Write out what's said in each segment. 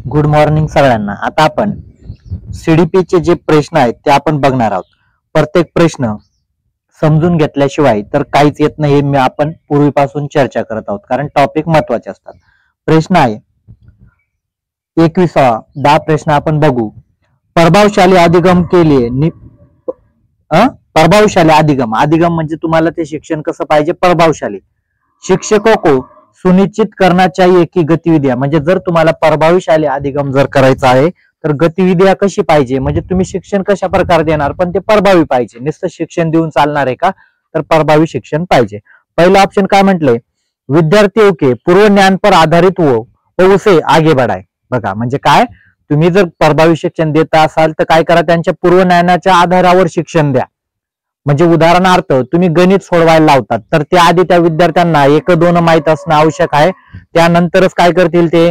Good morning सगळ्यांना. आता आपण सीडीपीचे जे प्रश्न आहेत ते आपण बघणार आहोत. प्रत्येक प्रश्न समजून घेतल्याशिवाय तर काहीच येत नाही, हे आपण पूर्वीपासून चर्चा करत आहोत, कारण टॉपिक महत्वाचे असतात. प्रश्न आहे 21वा. 10 प्रश्न आपण बघू. प्रभावशाली अधिगम केले. प्रभावशाली अधिगम म्हणजे तुम्हाला ते शिक्षण कसं पाहिजे, प्रभावशाली. शिक्षकों को सुनिश्चित करना चाहिए की गतिविधियां, म्हणजे जर तुम्हाला प्रभावशाली अधिगम जर करायचा आहे तर गतिविधिया कशी पाहिजे, म्हणजे तुम्ही शिक्षण कशा प्रकारे देणार, पण ते प्रभावी पाहिजे. नुसतं शिक्षण देऊन चालणार आहे का, तर प्रभावी शिक्षण पाहिजे. पहिला ऑप्शन काय म्हटलंय, विद्यार्थियों के पूर्व ज्ञान पर आधारित हो उसे आगे बढ़ाए. बघा म्हणजे काय, तुम्ही जर प्रभावी शिक्षण देता असाल तर काय करा, त्यांच्या पूर्व ज्ञानाच्या आधारावर शिक्षण द्या. म्हणजे उदाहरणार्थ तुम्ही गणित सोडवायला लावतात तर त्याआधी त्या विद्यार्थ्यांना 1-2 माहित असणं आवश्यक आहे, त्यानंतरच काय करतील ते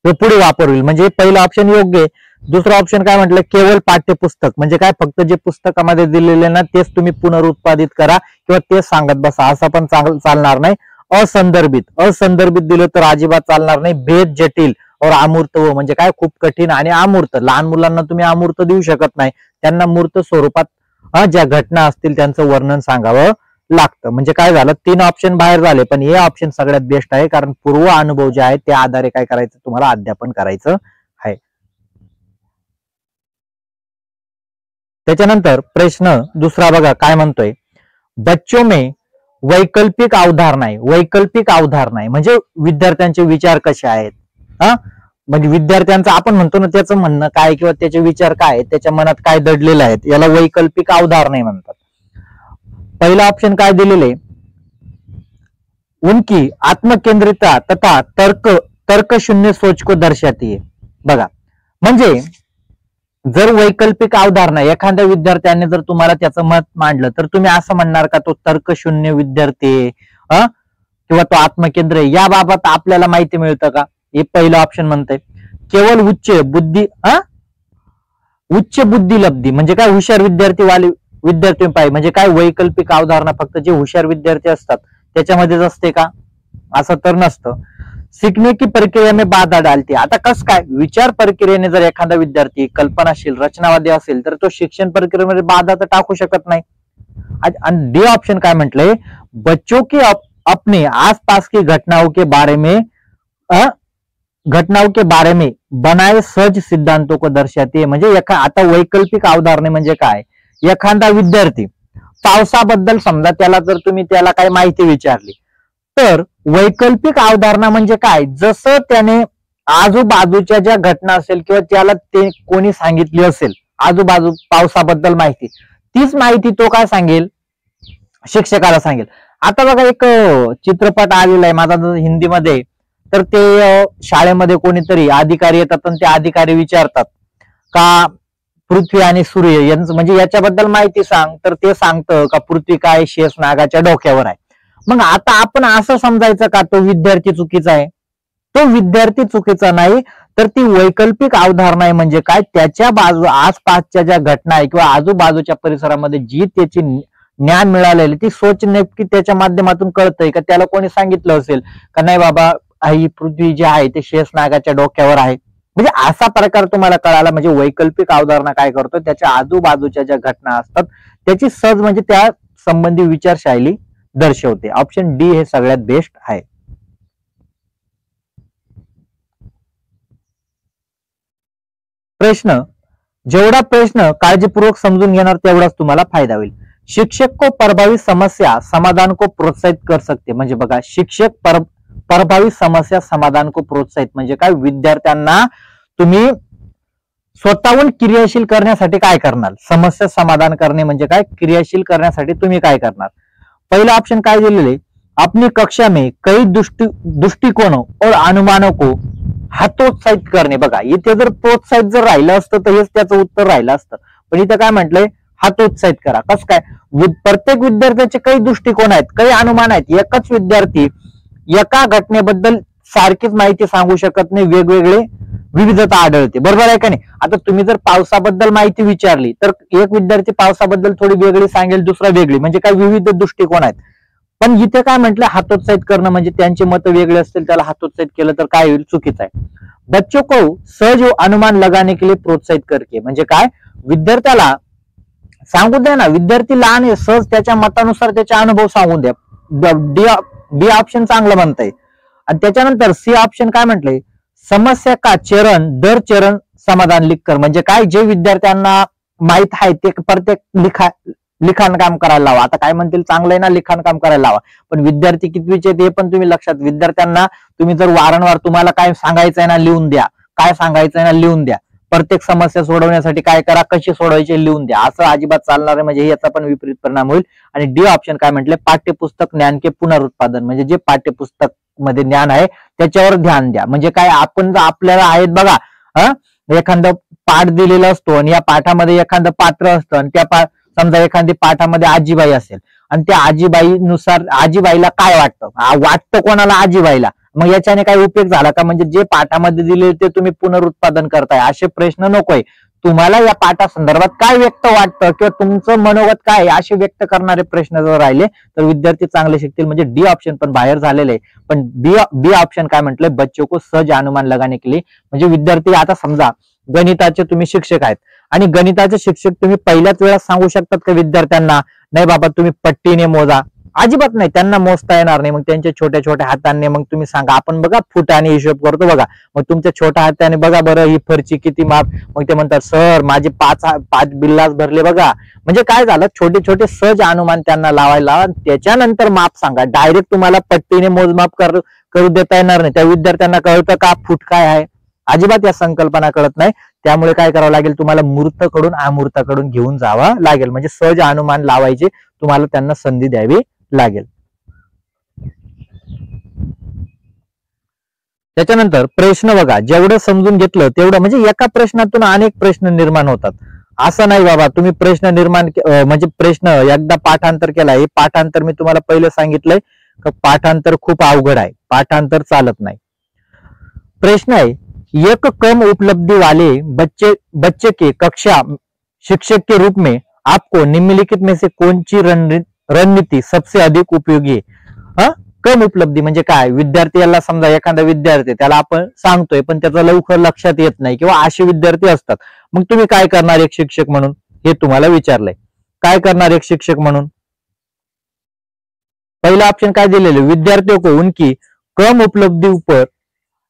पुढे वापरतील. म्हणजे पहिलं ऑप्शन योग्य. दुसरं ऑप्शन काय म्हटलं, केवळ पाठ्यपुस्तक, म्हणजे काय फक्त जे पुस्तकामध्ये दिलेले ना तेच तुम्ही पुनरुत्पादित करा किंवा तेच सांगत बसा, असं पण चालणार नाही. असंदर्भित दिलं तर अजिबात चालणार नाही. भेद, जटिल और अमूर्त, म्हणजे काय खूप कठीण आणि अमूर्त. लहान मुलांना तुम्ही अमूर्त देऊ शकत नाही, त्यांना मूर्त स्वरूपात ज्या घटना असतील त्यांचं वर्णन सांगावं लागतं. म्हणजे काय झालं, 3 ऑप्शन बाहेर झाले, पण हे ऑप्शन सगळ्यात बेस्ट आहे, कारण पूर्व अनुभव जे आहे त्या आधारे काय करायचं, तुम्हाला अध्यापन करायचं आहे. त्याच्यानंतर प्रश्न दुसरा बघा काय म्हणतोय, बच्चों में वैकल्पिक अवधारणाएं म्हणजे विद्यार्थ्यांचे विचार कसे आहेत. म्हणजे विद्यार्थ्यांचं आपण म्हणतो ना त्याचं म्हणणं काय किंवा त्याचे विचार काय, त्याच्या मनात काय दडलेलं आहे, याला वैकल्पिक अवधारणाएं म्हणतात. पहिला ऑप्शन काय दिलेले, उनकी आत्मकेंद्रिता तथा तर्कशून्य सोच को दर्शाती है. बघा म्हणजे जर वैकल्पिक अवधारणा एखाद्या विद्यार्थ्याने जर तुम्हाला त्याचं मत मांडलं तर तुम्ही असं म्हणणार का तो तर्कशून्य विद्यार्थी आहे किंवा तो आत्मकेंद्र आहे, याबाबत आपल्याला माहिती मिळतं का. हे पहिलं ऑप्शन म्हणतंय. केवळ उच्च बुद्धी लब्धी, म्हणजे काय हुशार विद्यार्थी पाहिजे, म्हणजे काय वैकल्पिक अवधारणा फक्त जे हुशार विद्यार्थी असतात त्याच्यामध्येच असते का, असं तर नसतं. सीखने की प्रक्रिया में बाधा डालते. आता कसं काय, विचार प्रक्रियेने जर एखादा विद्यार्थी कल्पनाशील रचनावादी असेल तर तो शिक्षण प्रक्रियेमध्ये बाधा तर टाकू शकत नाही. आणि डी ऑप्शन काय म्हटलंय, बच्चों के अपने आसपास की घटनाओं के बारे में बनाए सहज सिद्धांतों को दर्शाती है. म्हणजे आता वैकल्पिक अवधारणे म्हणजे काय, एखादा विद्यार्थी पावसाबद्दल समजा त्याला काही माहिती विचारली तर वैकल्पिक अवधारणा म्हणजे काय, जसं त्याने आजूबाजूच्या ज्या घटना असेल किंवा त्याला ते कोणी सांगितली असेल आजूबाजू पावसाबद्दल माहिती, तीच माहिती तो काय सांगेल, शिक्षकाला सांगेल. आता बघा एक चित्रपट आलेला आहे माझा हिंदीमध्ये, तर ते शाळेमध्ये कोणीतरी अधिकारी येतात आणि ते अधिकारी विचारतात का पृथ्वी आणि सूर्य यांचं म्हणजे याच्याबद्दल माहिती सांग, तर ते सांगतं का पृथ्वी काय शेष नागाच्या डोक्यावर आहे. मग आता आपण असं समजायचं का तो विद्यार्थी चुकीचा आहे, तो विद्यार्थी चुकीचा नाही, तर ती वैकल्पिक अवधारणा आहे. म्हणजे काय, त्याच्या आसपासच्या ज्या घटना आहे किंवा आजूबाजूच्या परिसरामध्ये जी त्याची ज्ञान मिळालेली ती सोच नेमकी त्याच्या माध्यमातून कळतंय का, त्याला कोणी सांगितलं असेल का नाही बाबा ही पृथ्वी जी आहे ते शेष नागाच्या डोक्यावर आहे, म्हणजे असा प्रकार तुम्हाला कळाला. म्हणजे वैकल्पिक अवधारणा काय करतो, त्याच्या आजूबाजूच्या ज्या घटना असतात त्याची सहज म्हणजे त्या संबंधी विचारशैली दर्शवते. ऑप्शन डी हे सगळ्यात बेस्ट आहे. प्रश्न, जेवढा प्रश्न काळजीपूर्वक समजून घेणार तेवढाच तुम्हाला फायदा होईल. शिक्षक को प्रभावी समस्या समाधान को प्रोत्साहित कर सकते. म्हणजे बघा शिक्षक प्रभावी समस्या समाधान को प्रोत्साहित म्हणजे काय, विद्यार्थ्यांना तुम्ही स्वतःहून क्रियाशील करण्यासाठी काय करणार, समस्या समाधान करणे म्हणजे काय, क्रियाशील करण्यासाठी तुम्ही काय करणार. पहिला ऑप्शन काय दिलेले, अपनी कक्षा में कई दृष्टिकोनों और अनुमानों को हतोत्साहित करणे. बघा इथे जर प्रोत्साहित जर राहिलं असतं तर हेच त्याचं उत्तर राहिलं असतं, पण इथं काय म्हटलंय, हतोत्साहित करा. कसं काय, प्रत्येक विद्यार्थ्याचे काही दृष्टिकोन आहेत, काही अनुमान आहेत. एकच विद्यार्थी एका घटनेबद्दल सारखीच माहिती सांगू शकत नाही, वेगवेगळे विविधता आढळते, बरोबर आहे का नाही. आता तुम्ही जर पावसाबद्दल माहिती विचारली तर एक विद्यार्थी पावसाबद्दल थोडी वेगळी सांगेल, दुसरा वेगळी, म्हणजे काय विविध दृष्टिकोन आहेत. पण इथे काय म्हटलं, हतोत्साहित करणं म्हणजे त्यांची मतं वेगळी असतील त्याला हतोत्साहित केलं तर काय होईल, चुकीचं आहे. बच्चों को सहज अनुमान लगाने के लिए प्रोत्साहित करके, म्हणजे काय, विद्यार्थ्याला सांगू द्या ना, विद्यार्थी लहान आहे, सहज त्याच्या मतानुसार त्याचे अनुभव सांगून द्या. बी ऑप्शन चांगलं म्हणताय. आणि त्याच्यानंतर सी ऑप्शन काय म्हटलंय, समस्या का चरण दर चरण समाधान लिख कर, म्हणजे काय, जे विद्यार्थ्यांना माहित आहे ते प्रत्येक लिखाण काम करायला लावा. आता काय म्हणतील, चांगलं आहे ना, लिखाण काम करायला लावा, पण विद्यार्थी कितवीचे ते पण तुम्ही लक्षात, विद्यार्थ्यांना तुम्ही जर वारंवार तुम्हाला काय सांगायचं आहे ना लिहून द्या, काय सांगायचं आहे ना लिहून द्या, प्रत्येक समस्या सोडवण्यासाठी काय करा, कशी सोडवायची लिहून द्या, असं अजिबात चालणार आहे, म्हणजे याचा पण विपरीत परिणाम होईल. आणि डी ऑप्शन काय म्हटले, पाठ्यपुस्तक ज्ञान के पुनरुत्पादन, म्हणजे जे पाठ्यपुस्तक मध्ये ज्ञान आहे त्याच्यावर ध्यान द्या. म्हणजे काय, आपण आपल्याला आहेत बघा, एखादं पाठ दिलेला असतो आणि या पाठामध्ये एखादं पात्र असतं आणि त्या समजा एखादी पाठामध्ये आजीबाई असेल आणि त्या आजीबाईनुसार आजीबाईला काय वाटतं कोणाला, आजीबाईला, मग याच्याने काय उपयोग झाला का, म्हणजे जे पाठामध्ये दिले ते तुम्ही पुनरुत्पादन करताय, असे प्रश्न नकोय. तुम्हाला या पाठासंदर्भात काय व्यक्त वाटतं किंवा तुमचं मनोगत काय असे व्यक्त करणारे प्रश्न जर राहिले तर विद्यार्थी चांगले शिकतील. म्हणजे डी ऑप्शन पण बाहेर झालेले आहे. पण बी ऑप्शन काय म्हटलंय, बच्चों को सहज अनुमान लगाने के लिए, म्हणजे विद्यार्थी, आता समजा गणिताचे तुम्ही शिक्षक आहेत आणि गणिताचे शिक्षक तुम्ही पहिल्याच वेळा सांगू शकतात का विद्यार्थ्यांना, नाही बाबा तुम्ही पट्टीने मोजा, अजिबात नाही, त्यांना मोजता येणार नाही. मग त्यांच्या छोट्या छोट्या हातांनी मग तुम्ही सांगा, आपण बघा फुटाने हिशोब करतो बघा, मग तुमच्या छोट्या हाताने बघा बरं ही फरची किती माप, मग ते म्हणतात सर माझे पाच बिल्लास भरले बघा. म्हणजे काय झालं, छोटे छोटे सहज अनुमान त्यांना लावायला, त्याच्यानंतर माप सांगा. डायरेक्ट तुम्हाला पट्टीने मोजमाप करू देता येणार नाही. त्या विद्यार्थ्यांना कळतं का फूट काय आहे, अजिबात या संकल्पना कळत नाही. त्यामुळे काय करावं लागेल, तुम्हाला मूर्तकडून अमूर्ताकडून घेऊन जावं लागेल. म्हणजे सहज अनुमान लावायचे तुम्हाला त्यांना संधी द्यावी लागेल. त्याच्यानंतर प्रश्न बघा, जेवढं समजून घेतलं तेवढं, म्हणजे एका प्रश्नातून अनेक प्रश्न निर्माण होतात. असं नाही बाबा तुम्ही प्रश्न निर्माण म्हणजे प्रश्न एकदा पाठांतर केला, हे पाठांतर मी तुम्हाला पहिले सांगितलंय का पाठांतर खूप अवघड आहे, पाठांतर चालत नाही. प्रश्न आहे, एक कम उपलब्धि वाले बच्चे के कक्षा शिक्षक के रूप में आपको निम्नलिखित में से कौन सी रणनीति सबसे अधिक उपयोगी है. कम उपलब्धी म्हणजे काय, विद्यार्थ्याला समजा एखादा विद्यार्थी त्याला आपण सांगतोय पण त्याचं लवकर लक्षात येत नाही किंवा असे विद्यार्थी असतात, मग तुम्ही काय करणार एक शिक्षक म्हणून, हे तुम्हाला विचारलंय, काय करणार एक शिक्षक म्हणून. पहिला ऑप्शन काय दिलेले, विद्यार्थियों को उनकी कम उपलब्धि ऊपर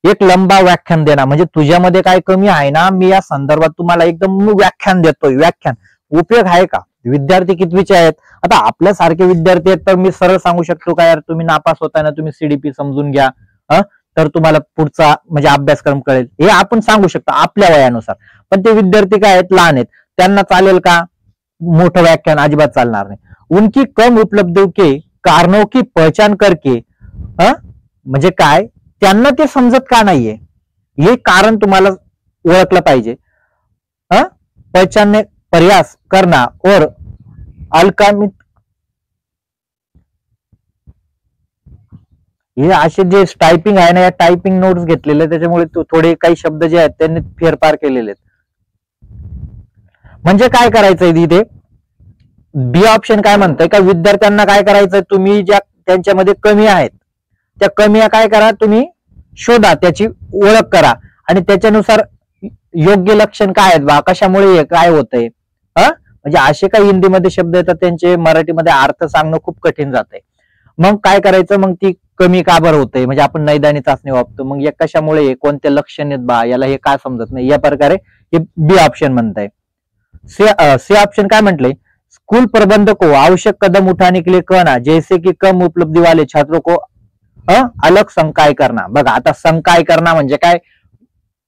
एक लंबा व्याख्यान देना, म्हणजे तुझ्यामध्ये काय कमी आहे ना, मी या संदर्भात तुम्हाला एकदम व्याख्यान देतोय. व्याख्यान उपयोग आहे का, विद्यार्थी कितवीचे आहेत, आता आपल्यासारखे विद्यार्थी आहेत तर मी सरळ सांगू शकतो का यार तुम्ही नापास होताय ना, तुम्ही सीडीपी समजून घ्या, तर तुम्हाला पुढचा म्हणजे अभ्यासक्रम कळेल, हे आपण सांगू शकतो आपल्या वयानुसार. पण ते विद्यार्थी काय आहेत, लहान आहेत, त्यांना चालेल का मोठं व्याख्यान, अजिबात चालणार नाही. उनकी कम उपलब्धियों के कारणों की पहचान करके, म्हणजे काय, त्यांना ते समजत का नाहीये हे कारण तुम्हाला ओळखलं पाहिजे. पहचानने प्रयास करना और अल्कामित, हे असे जे टायपिंग आहे ना, या टायपिंग नोट्स घेतलेले त्याच्यामुळे थोडे काही शब्द जे आहेत त्यांनी फेरफार केलेले आहेत. म्हणजे काय करायचंय तिथे, बी ऑप्शन काय म्हणतंय का विद्यार्थ्यांना काय करायचंय, तुम्ही ज्या त्यांच्यामध्ये कमी आहेत त्या कमी काय करा, तुम्ही शोधा, त्याची ओळख करा आणि त्याच्यानुसार योग्य लक्षण काय आहेत बा, कशामुळे काय होतंय. म्हणजे असे काही हिंदीमध्ये शब्द येतात त्यांचे मराठीमध्ये अर्थ सांगणं खूप कठीण जातंय. मग काय करायचं, मग ती कमी का बरं होतंय, म्हणजे आपण नैदानी चाचणी वापरतो, मग या कशामुळे, कोणते लक्षण आहेत बा, याला हे काय समजत नाही, या प्रकारे हे बी ऑप्शन म्हणताय. सी ऑप्शन काय म्हटलंय, स्कूल प्रबंधक को आवश्यक कदम उठाने के लिए कहना, जैसे कि कम उपलब्धि वाले छात्रों को अलग संकाय करना. बघा आता संकाय करणं म्हणजे काय,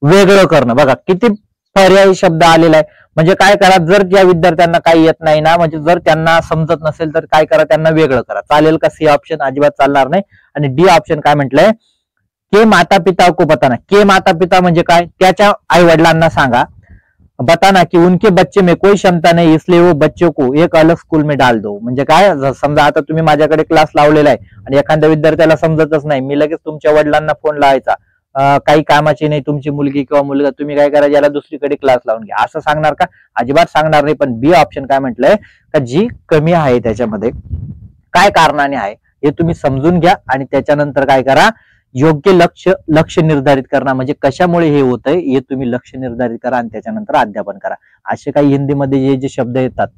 वेगळं करणं. बघा किती पर्यायी शब्द आलेला आहे. म्हणजे काय करा, जर ज्या विद्यार्थ्यांना काही येत नाही ना, म्हणजे जर त्यांना समजत नसेल तर काय करा, त्यांना वेगळं करा. चालेल का सी ऑप्शन, अजिबात चालणार नाही. आणि डी ऑप्शन काय म्हटलंय, के माता पिता को बताना. के माता पिता म्हणजे काय, त्याच्या आई वडिलांना सांगा, बताना कि उनके बच्चे में कोई क्षमता नहीं इसलिए वो बच्चों को एक अलग स्कूल में डाल दो. म्हणजे काय, समजा आता तुम्ही माझ्याकडे क्लास लावलेला आहे आणि एखाद्या विद्यार्थ्याला समजतच नाही, मी लगेच तुमच्या वडिलांना फोन लावायचा, काही कामाची नाही तुमची मुलगी किंवा मुलगा, तुम्ही काय करा, याला दुसरीकडे क्लास लावून घ्या, असं सांगणार का, अजिबात सांगणार नाही. पण बी ऑप्शन काय म्हटलंय का जी कमी आहे त्याच्यामध्ये काय कारणाने आहे हे तुम्ही समजून घ्या आणि त्याच्यानंतर काय करा, योग्य लक्ष निर्धारित करणं म्हणजे कशामुळे हे होतंय हे तुम्ही लक्ष निर्धारित करा आणि त्याच्यानंतर अध्यापन करा. असे काही हिंदीमध्ये जे शब्द येतात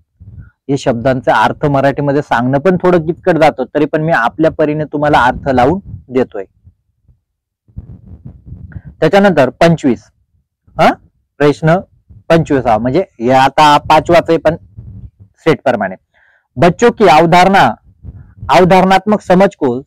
हे शब्दांचा अर्थ मराठीमध्ये सांगणं पण थोडं किचकट जातं, तरी पण मी आपल्या परीने तुम्हाला अर्थ लावून देतोय. त्याच्यानंतर 25 प्रश्न 25 म्हणजे हे आता 5वाच आहे पण सेट प्रमाणे. बच्चों की अवधारणात्मक समझ को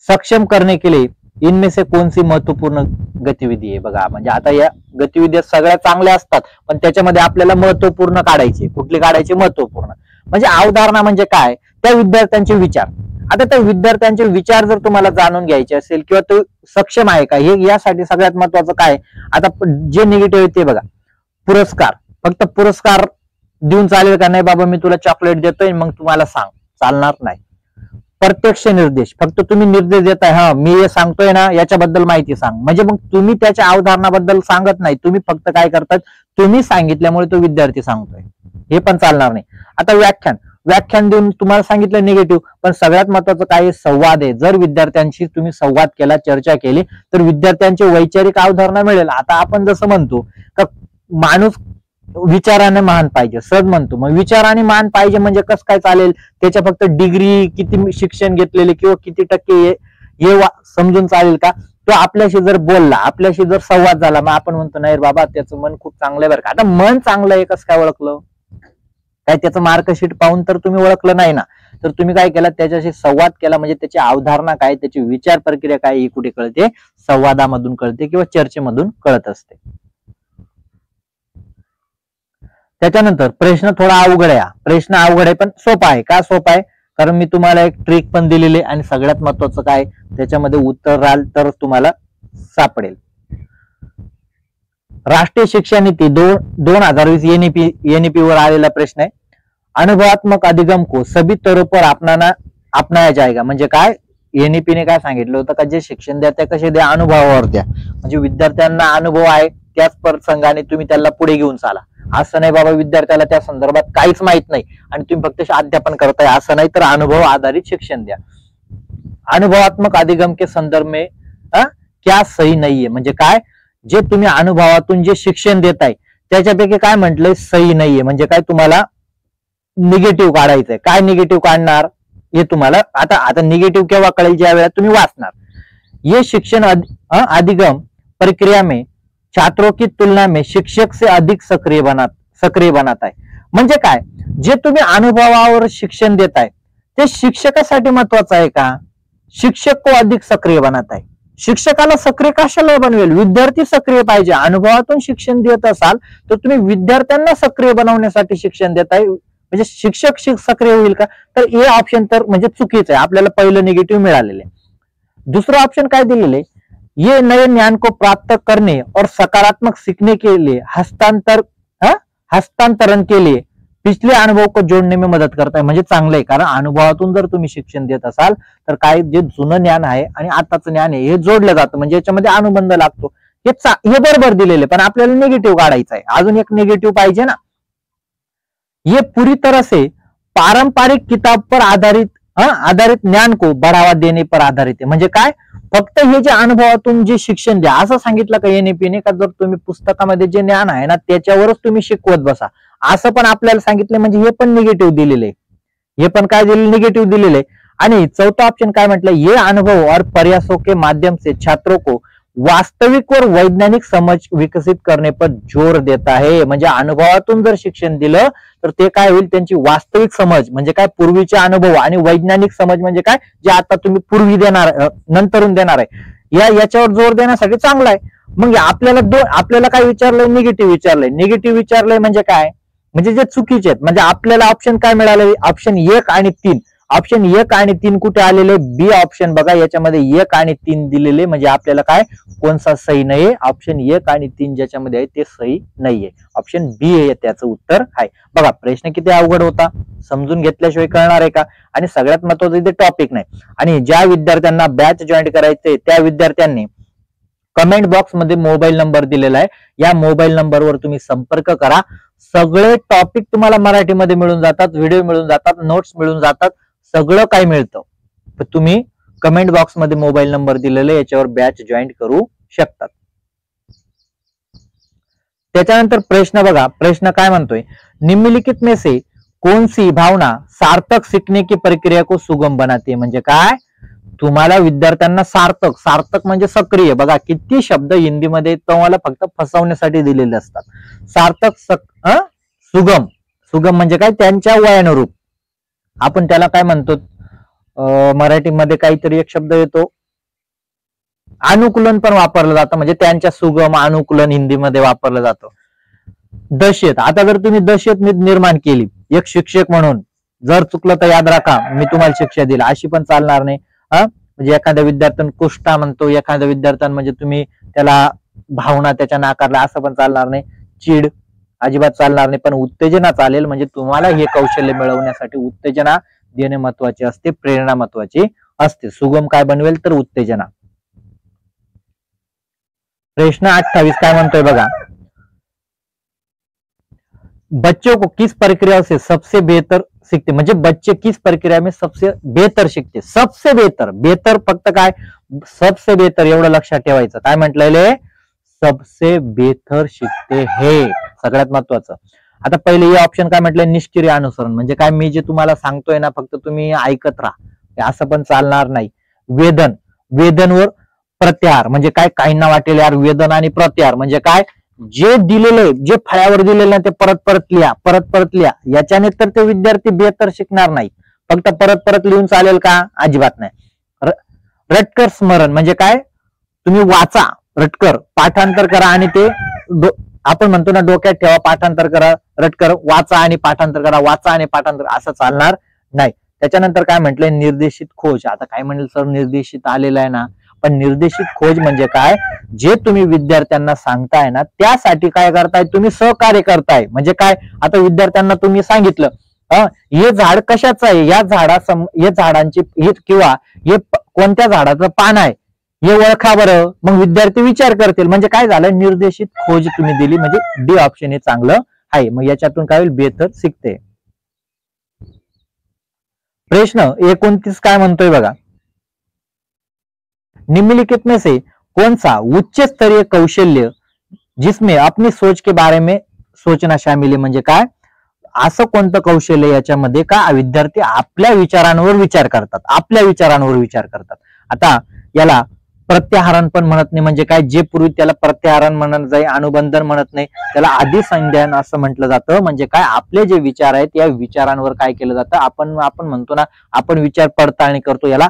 सक्षम करने के लिए इनमें से कौन सी महत्वपूर्ण गतिविधी आहे. बघा म्हणजे आता या गतिविधी सगळ्या चांगल्या असतात पण त्याच्यामध्ये आपल्याला महत्वपूर्ण काढायचे. कुठले काढायचे? महत्वपूर्ण. म्हणजे अवधारणा म्हणजे काय? त्या विद्यार्थ्यांचे विचार. आता त्या विद्यार्थ्यांचे विचार जर तुम्हाला जाणून घ्यायचे असेल किंवा तो सक्षम आहे का हे यासाठी सगळ्यात महत्वाचं काय? आता जे निगेटिव्ह आहे ते बघा. पुरस्कार, फक्त पुरस्कार देऊन चालेल का? नाही बाबा मी तुला चॉकलेट देतोय मग तुम्हाला सांग, चालणार नाही. प्रत्यक्ष निर्देश, फक्त तुम्ही निर्देश देताय, मी हे सांगतोय ना याच्याबद्दल माहिती सांग, म्हणजे मग तुम्ही त्याच्या अवधारणाबद्दल सांगत नाही, तुम्ही फक्त काय करतात, तुम्ही सांगितल्यामुळे तो विद्यार्थी सांगतोय, हे पण चालणार नाही. आता व्याख्यान देऊन तुम्हाला सांगितलं निगेटिव्ह, पण सगळ्यात महत्वाचं काय? संवाद आहे. जर विद्यार्थ्यांशी तुम्ही संवाद केला, चर्चा केली तर विद्यार्थ्यांची वैचारिक अवधारणा मिळेल. आता आपण जसं म्हणतो का माणूस विचाराने महान पाहिजे, सहज म्हणतो, मग विचाराने महान पाहिजे म्हणजे कसं काय चालेल? त्याच्या फक्त डिग्री, किती शिक्षण घेतलेले किंवा किती टक्के हे समजून चालेल का? तो आपल्याशी जर बोलला, आपल्याशी जर संवाद झाला, मग आपण म्हणतो नाही बाबा त्याचं मन खूप चांगलं आहे बरं का. आता मन चांगलं आहे कसं काय ओळखलं? काय त्याचं मार्कशीट पाहून तर तुम्ही ओळखलं नाही ना, तर तुम्ही काय केलं? त्याच्याशी संवाद केला, म्हणजे त्याची अवधारणा काय, त्याची विचार प्रक्रिया काय ही कुठे कळते? संवादामधून कळते किंवा चर्चेमधून कळत असते. त्याच्यानंतर प्रश्न थोडा अवघड आहे. प्रश्न अवघड आहे पण सोपा आहे. का सोपा आहे? कारण मी तुम्हाला एक ट्रिक पण दिलेली आहे आणि सगळ्यात महत्वाचं काय, त्याच्यामध्ये उत्तर राहिल तर तुम्हाला सापडेल. राष्ट्रीय शिक्षा नीति 2020 एनईपी वर आलेला प्रश्न आहे. अनुभवात्मक अधिगम को सभी स्तरों पर अपनाया जाएगा. म्हणजे काय? एनईपी ने काय सांगितलं होतं का जे शिक्षण द्या त्या कसे द्या? अनुभवावर द्या. म्हणजे विद्यार्थ्यांना अनुभव आहे त्याच प्रसंगाने तुम्ही त्याला पुढे घेऊन चाला. असं नाही बाबा विद्यार्थ्याला त्या संदर्भात काहीच माहित नाही आणि तुम्ही फक्त अध्यापन करताय, असं नाही, तर अनुभव आधारित शिक्षण द्या. अनुभवात्मक अधिगम के संदर्भ में क्या सही नाहीये. म्हणजे काय? जे तुम्ही अनुभवातून जे शिक्षण देताय त्याच्यापैकी काय म्हटलंय? सही नाहीये. म्हणजे काय? तुम्हाला निगेटिव्ह काढायचंय. काय निगेटिव्ह काढणार हे तुम्हाला आता निगेटिव्ह केव्हा कळेल? ज्या वेळेला तुम्ही वाचणार. ये शिक्षण अधिगम प्रक्रिया में छात्रों की तुलना में शिक्षक से अधिक सक्रिय बनाता है. म्हणजे काय? जे तुम्ही अनुभवावर शिक्षण देताय ते शिक्षकासाठी महत्वाचं आहे का? शिक्षक को अधिक सक्रिय बनाता है. शिक्षकाला सक्रिय कशाला बनवेल? विद्यार्थी सक्रिय पाहिजे. अनुभवातून शिक्षण देत असाल तर तुम्ही विद्यार्थ्यांना सक्रिय बनवण्यासाठी शिक्षण देताय, म्हणजे शिक्षक सक्रिय होईल का? तर हे ऑप्शन तर म्हणजे चुकीचं आहे. आपल्याला पहिलं निगेटिव्ह मिळालेलं आहे. दुसरं ऑप्शन काय दिलेलं आहे? ये नए ज्ञान को प्राप्त करने और सकारात्मक सीखने के लिए हस्तांतरण के लिए पिछले अनुभव को जोड़ने में मदत करता है. म्हणजे चांगलं आहे, कारण अनुभवातून जर तुम्ही शिक्षण देत असाल तर काय जे जुनं ज्ञान आहे आणि आताचं ज्ञान आहे हे जोडलं जातं, म्हणजे याच्यामध्ये अनुबंध लागतो. हे बरोबर दिलेले, पण आपल्याला निगेटिव्ह काढायचं आहे. अजून एक निगेटिव्ह पाहिजे ना. ये पूरी तरह से पारंपरिक किताब पर आधारित ज्ञान को बढ़ावा देने पर आधारित आहे. म्हणजे काय? फक्त हे जे अनुभवातून जे शिक्षण द्या असं सांगितलं का एनईपीने? का जर तुम्ही पुस्तकामध्ये जे ज्ञान आहे ना त्याच्यावरच तुम्ही शिकवत बसा असं पण आपल्याला सांगितलं, म्हणजे हे पण निगेटिव्ह दिलेले. हे पण काय दिलेलं? निगेटिव्ह दिलेले. आणि चौथा ऑप्शन काय म्हटलं? ये अनुभव और प्रयासों के माध्यम से छात्रों को वास्तविक और वैज्ञानिक समझ विकसित करने पर जोर देता है. म्हणजे अनुभवातून जर शिक्षण दिलं तर ते काय होईल? त्यांची वास्तविक समज म्हणजे काय? पूर्वीचे अनुभव आणि वैज्ञानिक समज म्हणजे काय? जे आता तुम्ही पूर्वी नंतरून देणार आहे याच्यावर जोर देण्यासाठी चांगला आहे. मग आपल्याला काय विचारलंय? निगेटिव्ह विचारलंय. निगेटिव्ह विचारलंय म्हणजे काय? म्हणजे जे चुकीचे आहेत. म्हणजे आपल्याला ऑप्शन काय मिळाले? ऑप्शन 1 आणि 3. ऑप्शन 1 आणि 3 कुठे आलेले? बी ऑप्शन बघा, याच्यामध्ये 1 आणि 3 दिलेले, म्हणजे आपल्याला काय कोणता सही नाहीये? ऑप्शन 1 आणि 3 ज्याच्यामध्ये आहे ते सही नाहीये. ऑप्शन बी आहे त्याचं उत्तर आहे. बघा प्रश्न किती अवघड होता, समजून घेतल्याशिवाय कळणार आहे का? आणि सगळ्यात महत्वाचं इथे टॉपिक नाही. आणि ज्या विद्यार्थ्यांना बॅच जॉईन करायचे त्या विद्यार्थ्यांनी कमेंट बॉक्स मध्ये मोबाईल नंबर दिलेला आहे, या मोबाईल नंबरवर तुम्ही संपर्क करा. सगळे टॉपिक तुम्हाला मराठीमध्ये मिळून जातात, व्हिडिओ मिळून जातात, नोट्स मिळून जातात, सगळं काही मिळतं. तुम्ही कमेंट बॉक्स मध्ये मोबाईल नंबर दिलेला आहे, याच्यावर बॅच जॉईन करू शकतात. त्याच्यानंतर प्रश्न बघा, प्रश्न काय म्हणतोय, निम्नलिखित में से कौन सी भावना सार्थक सीखने की प्रक्रिया को सुगम बनाती है. म्हणजे काय, तुम्हाला विद्यार्थ्यांना सार्थक, सार्थक म्हणजे सक्रिय, बघा किती शब्द हिंदीमध्ये तुम्हाला फक्त फसवण्यासाठी दिलेले असतात. सार्थक सुगम, सुगम म्हणजे काय, त्यांच्या वयानुरूप. आपण त्याला काय म्हणतो मराठीमध्ये काहीतरी एक शब्द येतो, अनुकूलन पण वापरलं जातं, म्हणजे त्यांच्या सुगम, अनुकूलन हिंदीमध्ये वापरलं जातं. दशेत, आता जर तुम्ही दशेत निर्माण केली एक शिक्षक म्हणून, जर चुकलं तर याद राखा मी तुम्हाला शिक्षा दिली, अशी पण चालणार नाही. म्हणजे एखाद्या विद्यार्थ्यानं कुष्ठा म्हणतो, एखाद्या विद्यार्थ्यानं म्हणजे तुम्ही त्याला भावना त्याच्या नाकारला, असं पण चालणार नाही. चीड अजिबात चालणार नाही, पण उत्तेजना चालेल. म्हणजे तुम्हाला हे कौशल्य मिळवण्यासाठी उत्तेजना देणे महत्वाचे असते, प्रेरणा महत्वाची असते. सुगम काय बनवेल तर उत्तेजना. प्रश्न 28 काय म्हणतोय बघा, बच्चों को किस प्रक्रिया से सबसे बेहतर सीखते, म्हणजे बच्चे किस प्रक्रिया में सबसे बेहतर शिकते. सबसे बेहतर, बेहतर फक्त काय, सबसे बेहतर एवढं लक्षात ठेवायचं. काय म्हटलेलं, सबसे बेहतर शिकते हे सगळ्यात महत्वाचं. आता पहिले हे ऑप्शन काय म्हटलंय, निष्क्रिय अनुसरण, म्हणजे काय, मी जे तुम्हाला सांगतोय ना फक्त तुम्ही ऐकत राहा, असं पण चालणार नाही. वेदन, वेदनवर प्रत्याहार, म्हणजे काय, काहींना वाटेल यार वेदन आणि प्रत्याहार म्हणजे काय, जे दिलेलं, जे फळ्यावर दिलेलं ना ते परत परत लिहा, परत परत लिहा. याच्याने तर ते विद्यार्थी बेहतर शिकणार नाही. फक्त परत परत लिहून चालेल का, अजिबात नाही. रटकर स्मरण म्हणजे काय, तुम्ही वाचा, रटकर पाठांतर करा आणि ते आपण म्हणतो ना डोक्यात ठेवा, पाठांतर करा, रटकर वाचा आणि पाठांतर करा, वाचा आणि पाठांतर, असं चालणार नाही. त्याच्यानंतर काय म्हटलंय, निर्देशित खोज. आता काय म्हणेल सर निर्देशित आलेलं आहे ना, पण निर्देशित खोज म्हणजे काय, जे तुम्ही विद्यार्थ्यांना सांगताय ना त्यासाठी काय करताय, तुम्ही सहकार्य करताय. म्हणजे काय, आता विद्यार्थ्यांना तुम्ही सांगितलं हे झाड कशाचं आहे, या हे झाडांची किंवा हे कोणत्या झाडाचं पान आहे हे ओळखा बरं, मग विद्यार्थी विचार करतील. म्हणजे काय झालं, निर्देशित खोज तुम्ही दिली, म्हणजे डी ऑप्शन हे चांगलं आहे. मग याच्यातून काय होईल, बेहतर शिकते. प्रश्न 29 काय म्हणतोय बघा, निम्नलिखित में से कौन सा उच्च स्तरीय कौशल्य जिसमें अपनी सोच के बारे में सोचना शामिल है. म्हणजे काय, असं कोणतं कौशल्य याच्यामध्ये का विद्यार्थी आपल्या विचारांवर विचार करतात, आपल्या विचारांवर विचार करतात. आता याला प्रत्याहरण पण म्हणत नाही, म्हणजे काय, जे पूर्वी त्याला प्रत्याहरण म्हणत जाई, अनुबंधन म्हणत नाही, त्याला अधिसंज्ञान असं म्हटलं जातं. म्हणजे काय, आपले जे विचार आहेत या विचारांवर काय केलं जातं, आपण म्हणतो ना, आपण विचार पडताळणी करतो, याला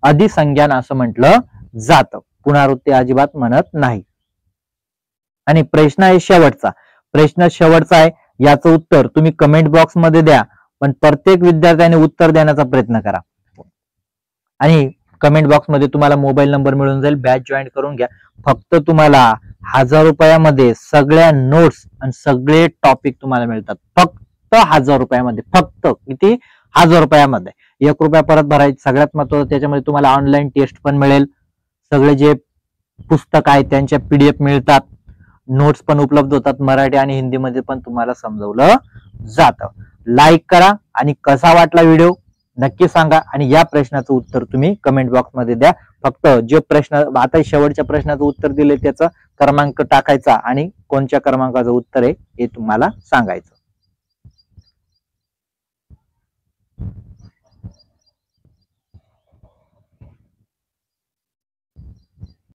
अधिसंज्ञान असं म्हटलं जातं. पुनरावृत्ती अजिबात म्हणत नाही. आणि प्रश्न आहे शेवटचा, प्रश्न शेवटचा आहे, याचं उत्तर तुम्ही कमेंट बॉक्स मध्ये द्या, पण प्रत्येक विद्यार्थ्याने उत्तर देण्याचा प्रयत्न करा. आणि कमेंट बॉक्स मध्ये तुम्हाला मोबाईल नंबर मिळून जाईल, बॅच जॉईन करून घ्या. फक्त तुम्हाला 1000 रुपयामध्ये सगळ्या नोट्स आणि सगळे टॉपिक तुम्हाला मिळतात, फक्त 1000 रुपयामध्ये. फक्त किती, 1000 रुपयामध्ये. 1 रुपया परत भरायचं. सगळ्यात महत्वाचं त्याच्यामध्ये तुम्हाला ऑनलाईन टेस्ट पण मिळेल, सगळे जे पुस्तक आहेत त्यांच्या PDF मिळतात, नोट्स पण उपलब्ध होतात, मराठी आणि हिंदीमध्ये पण तुम्हाला समजवलं जातं. लाईक करा आणि कसा वाटला व्हिडिओ नक्की सांगा, आणि या प्रश्नाचं उत्तर तुम्ही कमेंट बॉक्स मध्ये द्या. फक्त जे प्रश्न आता शेवटच्या प्रश्नाचं उत्तर दिले त्याचा क्रमांक टाकायचा आणि कोणत्या क्रमांकाचं उत्तर आहे हे तुम्हाला सांगायचं.